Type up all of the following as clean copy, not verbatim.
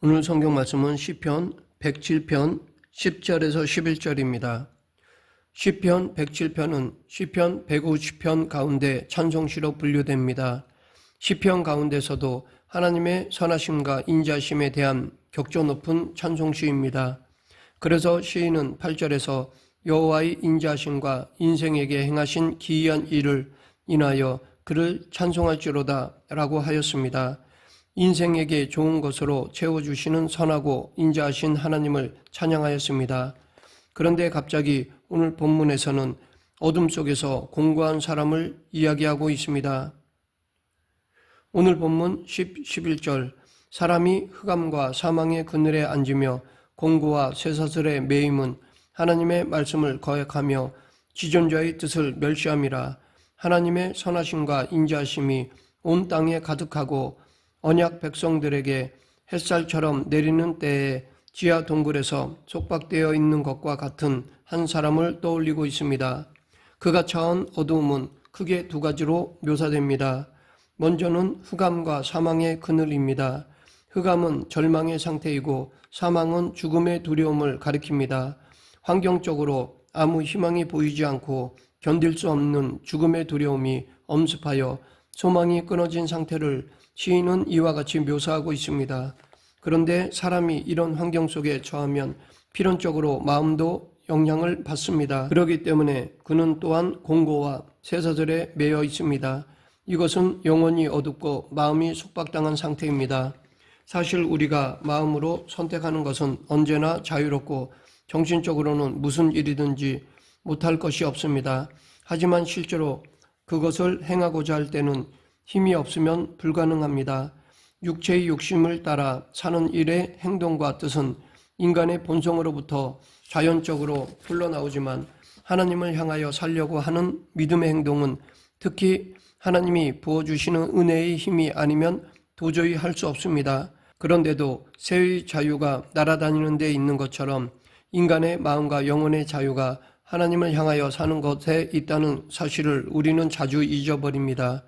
오늘 성경 말씀은 시편 107편 10절에서 11절입니다. 시편 107편은 시편 150편 가운데 찬송시로 분류됩니다. 시편 가운데서도 하나님의 선하심과 인자심에 대한 격조 높은 찬송시입니다. 그래서 시인은 8절에서 여호와의 인자심과 인생에게 행하신 기이한 일을 인하여 그를 찬송할지로다 라고 하였습니다. 인생에게 좋은 것으로 채워주시는 선하고 인자하신 하나님을 찬양하였습니다. 그런데 갑자기 오늘 본문에서는 어둠 속에서 공고한 사람을 이야기하고 있습니다. 오늘 본문 11절 사람이 흑암과 사망의 그늘에 앉으며 공고와 쇠사슬에 매임은 하나님의 말씀을 거역하며 지존자의 뜻을 멸시함이라. 하나님의 선하심과 인자하심이 온 땅에 가득하고 언약 백성들에게 햇살처럼 내리는 때에 지하 동굴에서 속박되어 있는 것과 같은 한 사람을 떠올리고 있습니다. 그가 처한 어두움은 크게 두 가지로 묘사됩니다. 먼저는 흑암과 사망의 그늘입니다. 흑암은 절망의 상태이고 사망은 죽음의 두려움을 가리킵니다. 환경적으로 아무 희망이 보이지 않고 견딜 수 없는 죽음의 두려움이 엄습하여 소망이 끊어진 상태를 시인은 이와 같이 묘사하고 있습니다. 그런데 사람이 이런 환경 속에 처하면 필연적으로 마음도 영향을 받습니다. 그렇기 때문에 그는 또한 공고와 쇠사슬에 매여 있습니다. 이것은 영혼이 어둡고 마음이 속박당한 상태입니다. 사실 우리가 마음으로 선택하는 것은 언제나 자유롭고 정신적으로는 무슨 일이든지 못할 것이 없습니다. 하지만 실제로 그것을 행하고자 할 때는 힘이 없으면 불가능합니다. 육체의 욕심을 따라 사는 일의 행동과 뜻은 인간의 본성으로부터 자연적으로 흘러나오지만 하나님을 향하여 살려고 하는 믿음의 행동은 특히 하나님이 부어주시는 은혜의 힘이 아니면 도저히 할 수 없습니다. 그런데도 새의 자유가 날아다니는 데 있는 것처럼 인간의 마음과 영혼의 자유가 하나님을 향하여 사는 것에 있다는 사실을 우리는 자주 잊어버립니다.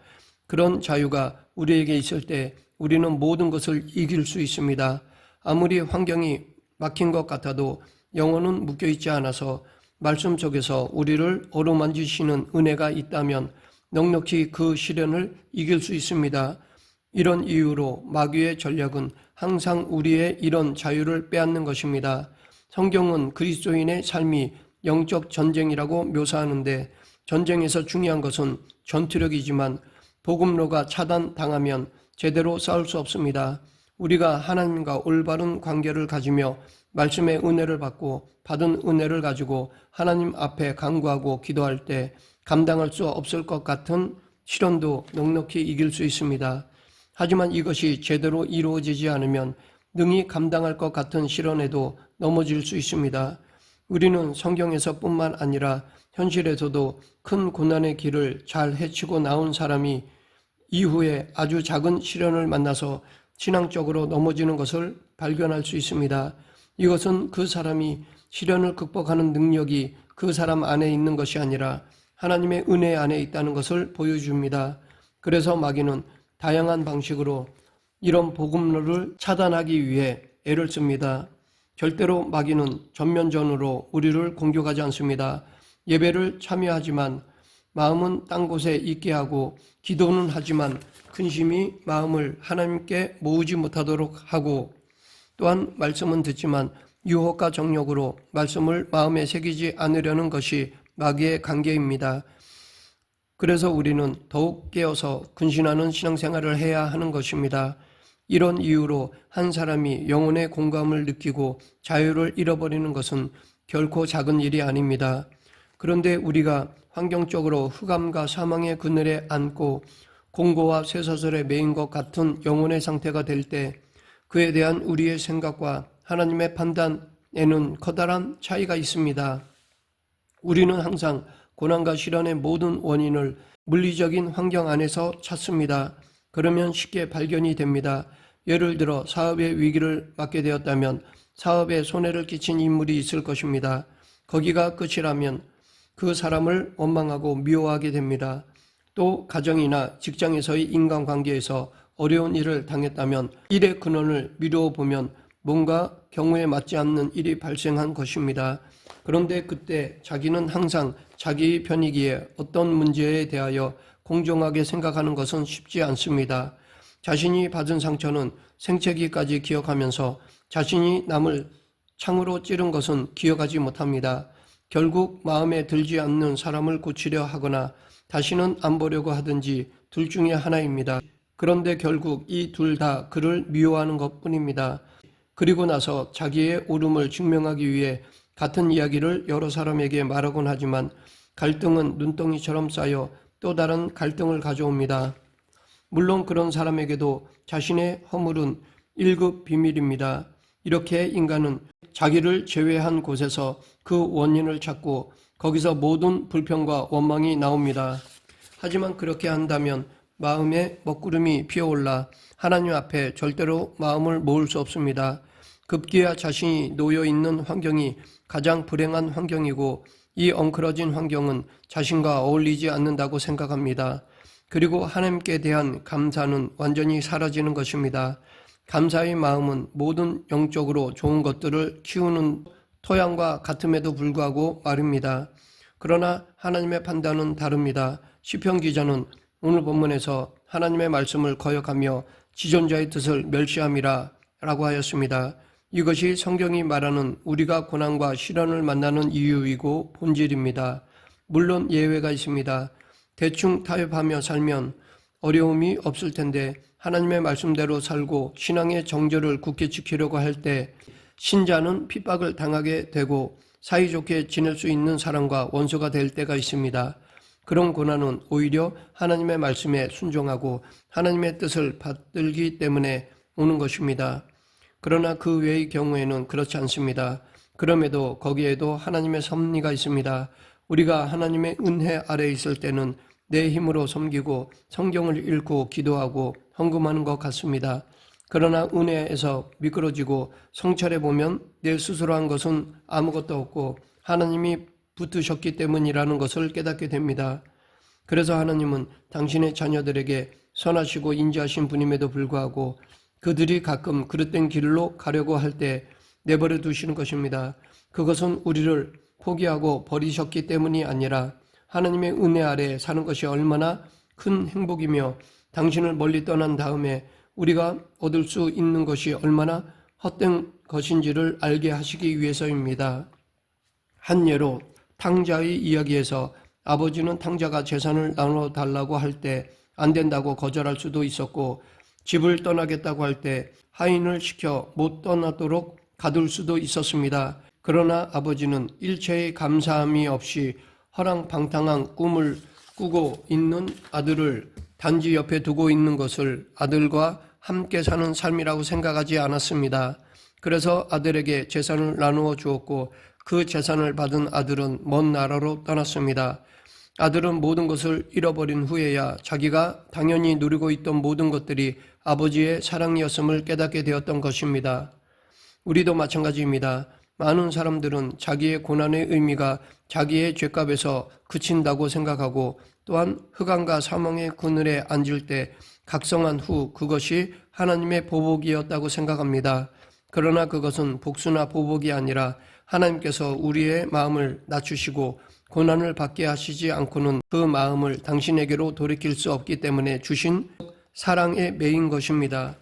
그런 자유가 우리에게 있을 때 우리는 모든 것을 이길 수 있습니다. 아무리 환경이 막힌 것 같아도 영혼은 묶여있지 않아서 말씀 속에서 우리를 어루만지시는 은혜가 있다면 넉넉히 그 시련을 이길 수 있습니다. 이런 이유로 마귀의 전략은 항상 우리의 이런 자유를 빼앗는 것입니다. 성경은 그리스도인의 삶이 영적 전쟁이라고 묘사하는데 전쟁에서 중요한 것은 전투력이지만 복음로가 차단당하면 제대로 싸울 수 없습니다. 우리가 하나님과 올바른 관계를 가지며 말씀의 은혜를 받고 받은 은혜를 가지고 하나님 앞에 간구하고 기도할 때 감당할 수 없을 것 같은 시련도 넉넉히 이길 수 있습니다. 하지만 이것이 제대로 이루어지지 않으면 능히 감당할 것 같은 시련에도 넘어질 수 있습니다. 우리는 성경에서뿐만 아니라 현실에서도 큰 고난의 길을 잘 헤치고 나온 사람이 이후에 아주 작은 시련을 만나서 신앙적으로 넘어지는 것을 발견할 수 있습니다. 이것은 그 사람이 시련을 극복하는 능력이 그 사람 안에 있는 것이 아니라 하나님의 은혜 안에 있다는 것을 보여줍니다. 그래서 마귀는 다양한 방식으로 이런 복음로를 차단하기 위해 애를 씁니다. 절대로 마귀는 전면전으로 우리를 공격하지 않습니다. 예배를 참여하지만 마음은 딴 곳에 있게 하고 기도는 하지만 근심이 마음을 하나님께 모으지 못하도록 하고 또한 말씀은 듣지만 유혹과 정욕으로 말씀을 마음에 새기지 않으려는 것이 마귀의 관계입니다. 그래서 우리는 더욱 깨어서 근신하는 신앙생활을 해야 하는 것입니다. 이런 이유로 한 사람이 영혼의 공감을 느끼고 자유를 잃어버리는 것은 결코 작은 일이 아닙니다. 그런데 우리가 환경적으로 흑암과 사망의 그늘에 앉고 공고와 쇠사슬에 매인 것 같은 영혼의 상태가 될 때 그에 대한 우리의 생각과 하나님의 판단에는 커다란 차이가 있습니다. 우리는 항상 고난과 시련의 모든 원인을 물리적인 환경 안에서 찾습니다. 그러면 쉽게 발견이 됩니다. 예를 들어 사업의 위기를 맞게 되었다면 사업에 손해를 끼친 인물이 있을 것입니다. 거기가 끝이라면 그 사람을 원망하고 미워하게 됩니다. 또 가정이나 직장에서의 인간관계에서 어려운 일을 당했다면 일의 근원을 미루어 보면 뭔가 경우에 맞지 않는 일이 발생한 것입니다. 그런데 그때 자기는 항상 자기 편이기에 어떤 문제에 대하여 공정하게 생각하는 것은 쉽지 않습니다. 자신이 받은 상처는 생체기까지 기억하면서 자신이 남을 창으로 찌른 것은 기억하지 못합니다. 결국 마음에 들지 않는 사람을 고치려 하거나 다시는 안 보려고 하든지 둘 중에 하나입니다. 그런데 결국 이 둘 다 그를 미워하는 것뿐입니다. 그리고 나서 자기의 옳음을 증명하기 위해 같은 이야기를 여러 사람에게 말하곤 하지만 갈등은 눈덩이처럼 쌓여 또 다른 갈등을 가져옵니다. 물론 그런 사람에게도 자신의 허물은 1급 비밀입니다. 이렇게 인간은 자기를 제외한 곳에서 그 원인을 찾고 거기서 모든 불평과 원망이 나옵니다. 하지만 그렇게 한다면 마음에 먹구름이 피어올라 하나님 앞에 절대로 마음을 모을 수 없습니다. 급기야 자신이 놓여 있는 환경이 가장 불행한 환경이고 이 엉클어진 환경은 자신과 어울리지 않는다고 생각합니다. 그리고 하나님께 대한 감사는 완전히 사라지는 것입니다. 감사의 마음은 모든 영적으로 좋은 것들을 키우는 토양과 같음에도 불구하고 말입니다. 그러나 하나님의 판단은 다릅니다. 시편 기자는 오늘 본문에서 하나님의 말씀을 거역하며 지존자의 뜻을 멸시함이라 라고 하였습니다. 이것이 성경이 말하는 우리가 고난과 시련을 만나는 이유이고 본질입니다. 물론 예외가 있습니다. 대충 타협하며 살면 어려움이 없을 텐데 하나님의 말씀대로 살고 신앙의 정절을 굳게 지키려고 할 때 신자는 핍박을 당하게 되고 사이좋게 지낼 수 있는 사람과 원수가 될 때가 있습니다. 그런 고난은 오히려 하나님의 말씀에 순종하고 하나님의 뜻을 받들기 때문에 오는 것입니다. 그러나 그 외의 경우에는 그렇지 않습니다. 그럼에도 거기에도 하나님의 섭리가 있습니다. 우리가 하나님의 은혜 아래에 있을 때는 내 힘으로 섬기고 성경을 읽고 기도하고 헌금하는 것 같습니다. 그러나 은혜에서 미끄러지고 성찰해 보면 내 스스로 한 것은 아무것도 없고 하나님이 붙으셨기 때문이라는 것을 깨닫게 됩니다. 그래서 하나님은 당신의 자녀들에게 선하시고 인자하신 분임에도 불구하고 그들이 가끔 그릇된 길로 가려고 할 때 내버려 두시는 것입니다. 그것은 우리를 포기하고 버리셨기 때문이 아니라 하나님의 은혜 아래 사는 것이 얼마나 큰 행복이며 당신을 멀리 떠난 다음에 우리가 얻을 수 있는 것이 얼마나 헛된 것인지를 알게 하시기 위해서입니다. 한 예로 탕자의 이야기에서 아버지는 탕자가 재산을 나눠 달라고 할 때 안 된다고 거절할 수도 있었고 집을 떠나겠다고 할 때 하인을 시켜 못 떠나도록 가둘 수도 있었습니다. 그러나 아버지는 일체의 감사함이 없이 허랑방탕한 꿈을 꾸고 있는 아들을 단지 옆에 두고 있는 것을 아들과 함께 사는 삶이라고 생각하지 않았습니다. 그래서 아들에게 재산을 나누어 주었고 그 재산을 받은 아들은 먼 나라로 떠났습니다. 아들은 모든 것을 잃어버린 후에야 자기가 당연히 누리고 있던 모든 것들이 아버지의 사랑이었음을 깨닫게 되었던 것입니다. 우리도 마찬가지입니다. 많은 사람들은 자기의 고난의 의미가 자기의 죄값에서 그친다고 생각하고 또한 흑암과 사망의 그늘에 앉을 때 각성한 후 그것이 하나님의 보복이었다고 생각합니다. 그러나 그것은 복수나 보복이 아니라 하나님께서 우리의 마음을 낮추시고 고난을 받게 하시지 않고는 그 마음을 당신에게로 돌이킬 수 없기 때문에 주신 사랑의 매인 것입니다.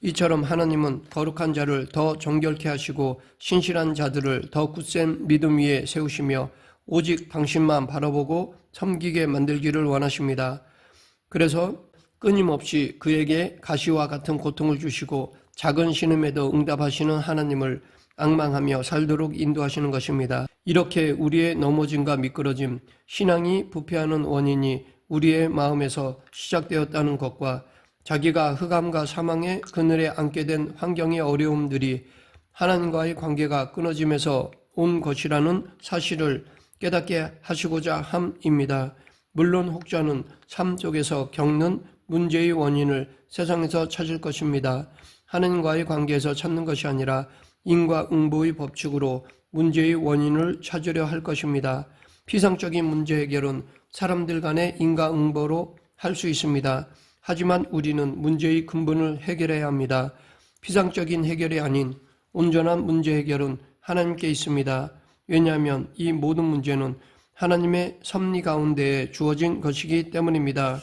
이처럼 하나님은 거룩한 자를 더 정결케 하시고 신실한 자들을 더 굳센 믿음 위에 세우시며 오직 당신만 바라보고 섬기게 만들기를 원하십니다. 그래서 끊임없이 그에게 가시와 같은 고통을 주시고 작은 신음에도 응답하시는 하나님을 앙망하며 살도록 인도하시는 것입니다. 이렇게 우리의 넘어짐과 미끄러짐, 신앙이 부패하는 원인이 우리의 마음에서 시작되었다는 것과 자기가 흑암과 사망의 그늘에 앉게 된 환경의 어려움들이 하나님과의 관계가 끊어짐에서 온 것이라는 사실을 깨닫게 하시고자 함입니다. 물론 혹자는 삶 속에서 겪는 문제의 원인을 세상에서 찾을 것입니다. 하나님과의 관계에서 찾는 것이 아니라 인과응보의 법칙으로 문제의 원인을 찾으려 할 것입니다. 피상적인 문제 해결은 사람들 간의 인과응보로 할 수 있습니다. 하지만 우리는 문제의 근본을 해결해야 합니다. 피상적인 해결이 아닌 온전한 문제 해결은 하나님께 있습니다. 왜냐하면 이 모든 문제는 하나님의 섭리 가운데에 주어진 것이기 때문입니다.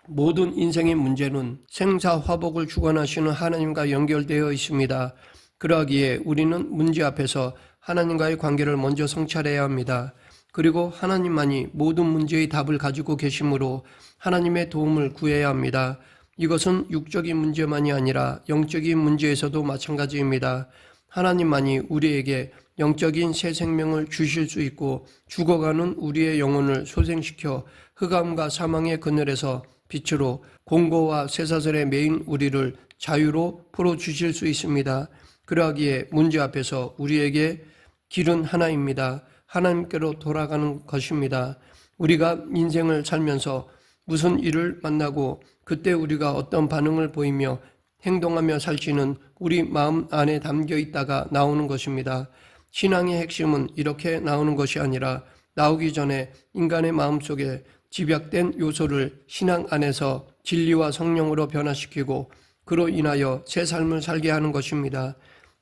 모든 인생의 문제는 생사화복을 주관하시는 하나님과 연결되어 있습니다. 그러하기에 우리는 문제 앞에서 하나님과의 관계를 먼저 성찰해야 합니다. 그리고 하나님만이 모든 문제의 답을 가지고 계시므로 하나님의 도움을 구해야 합니다. 이것은 육적인 문제만이 아니라 영적인 문제에서도 마찬가지입니다. 하나님만이 우리에게 영적인 새 생명을 주실 수 있고 죽어가는 우리의 영혼을 소생시켜 흑암과 사망의 그늘에서 빛으로 공고와 쇠사슬에 매인 우리를 자유로 풀어주실 수 있습니다. 그러하기에 문제 앞에서 우리에게 길은 하나입니다. 하나님께로 돌아가는 것입니다. 우리가 인생을 살면서 무슨 일을 만나고 그때 우리가 어떤 반응을 보이며 행동하며 살지는 우리 마음 안에 담겨 있다가 나오는 것입니다. 신앙의 핵심은 이렇게 나오는 것이 아니라 나오기 전에 인간의 마음속에 집약된 요소를 신앙 안에서 진리와 성령으로 변화시키고 그로 인하여 새 삶을 살게 하는 것입니다.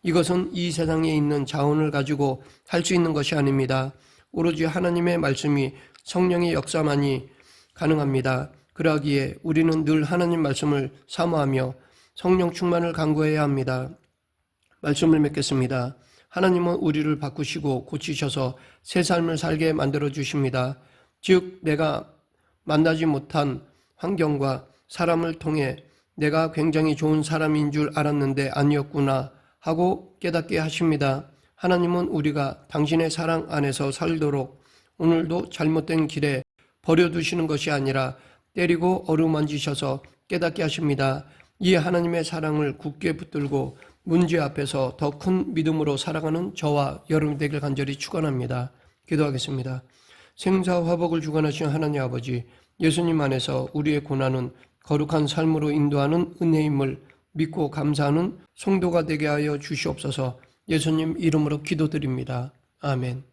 이것은 이 세상에 있는 자원을 가지고 할 수 있는 것이 아닙니다. 오로지 하나님의 말씀이 성령의 역사만이 가능합니다. 그러기에 우리는 늘 하나님 말씀을 사모하며 성령 충만을 간구해야 합니다. 말씀을 맺겠습니다. 하나님은 우리를 바꾸시고 고치셔서 새 삶을 살게 만들어 주십니다. 즉 내가 만나지 못한 환경과 사람을 통해 내가 굉장히 좋은 사람인 줄 알았는데 아니었구나 하고 깨닫게 하십니다. 하나님은 우리가 당신의 사랑 안에서 살도록 오늘도 잘못된 길에 버려두시는 것이 아니라 때리고 어루만지셔서 깨닫게 하십니다. 이 하나님의 사랑을 굳게 붙들고 문제 앞에서 더 큰 믿음으로 살아가는 저와 여러분 되길 간절히 축원합니다. 기도하겠습니다. 생사화복을 주관하신 하나님 아버지, 예수님 안에서 우리의 고난은 거룩한 삶으로 인도하는 은혜임을 믿고 감사하는 성도가 되게 하여 주시옵소서. 예수님 이름으로 기도드립니다. 아멘.